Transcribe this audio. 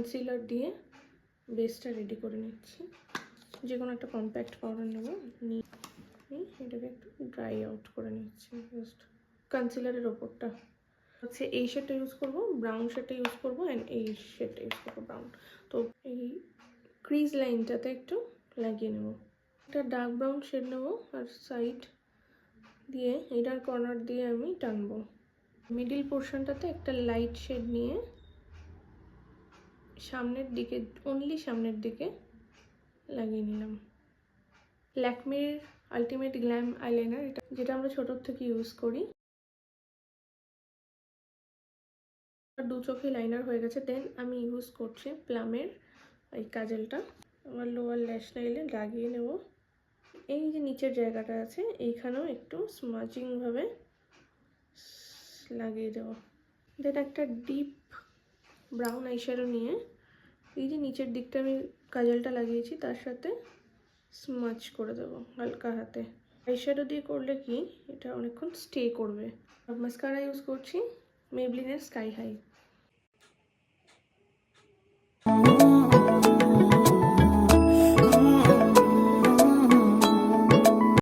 Concealer দিয়ে বেসটা ready করে নিচ্ছি। যে কোনো একটা কম্প্যাক্ট পাউডার নেব, নিয়ে এটাকে একটু ড্রাই আউট করে নিচ্ছি। জাস্ট কনসিলারের ওপরটা হচ্ছে এই শেডটা ইউজ করব, ব্রাউন শেডটা ইউজ করব, অ্যান্ড এই শেডটা ইউজ করবো ব্রাউন। তো এই ক্রিজ লাইনটাতে একটু লাগিয়ে নেব। একটা ডার্ক ব্রাউন শেড নেব আর সাইড দিয়ে এইটার কর্নার দিয়ে আমি টানবো। মিডিল পোর্শনটাতে একটা লাইট শেড নিয়ে সামনের দিকে, অনলি সামনের দিকে লাগিয়ে নিলাম। ল্যাকমির আলটিমেট গ্ল্যাম আইলাইনার, এটা যেটা আমরা ছোটোর থেকে ইউজ করি। দু চোখে লাইনার হয়ে গেছে। দেন আমি ইউজ করছি প্লামের এই কাজলটা আমার লোয়ার ল্যাশ লাইনে লাগিয়ে নেব। এই যে নিচের জায়গাটা আছে এইখানেও একটু স্মাচিংভাবে লাগিয়ে দেব। দেন একটা ডিপ ব্রাউন আইশ্যাডো নিয়ে এই যে নিচের দিকটা আমি কাজলটা লাগিয়েছি তার সাথে স্মাচ করে দেবো হালকা হাতে। আইশ্যাডো দিয়ে করলে কি এটা অনেকক্ষণ স্টে করবে। মাস্কারা ইউজ করছি মেবলিনের স্কাই হাই।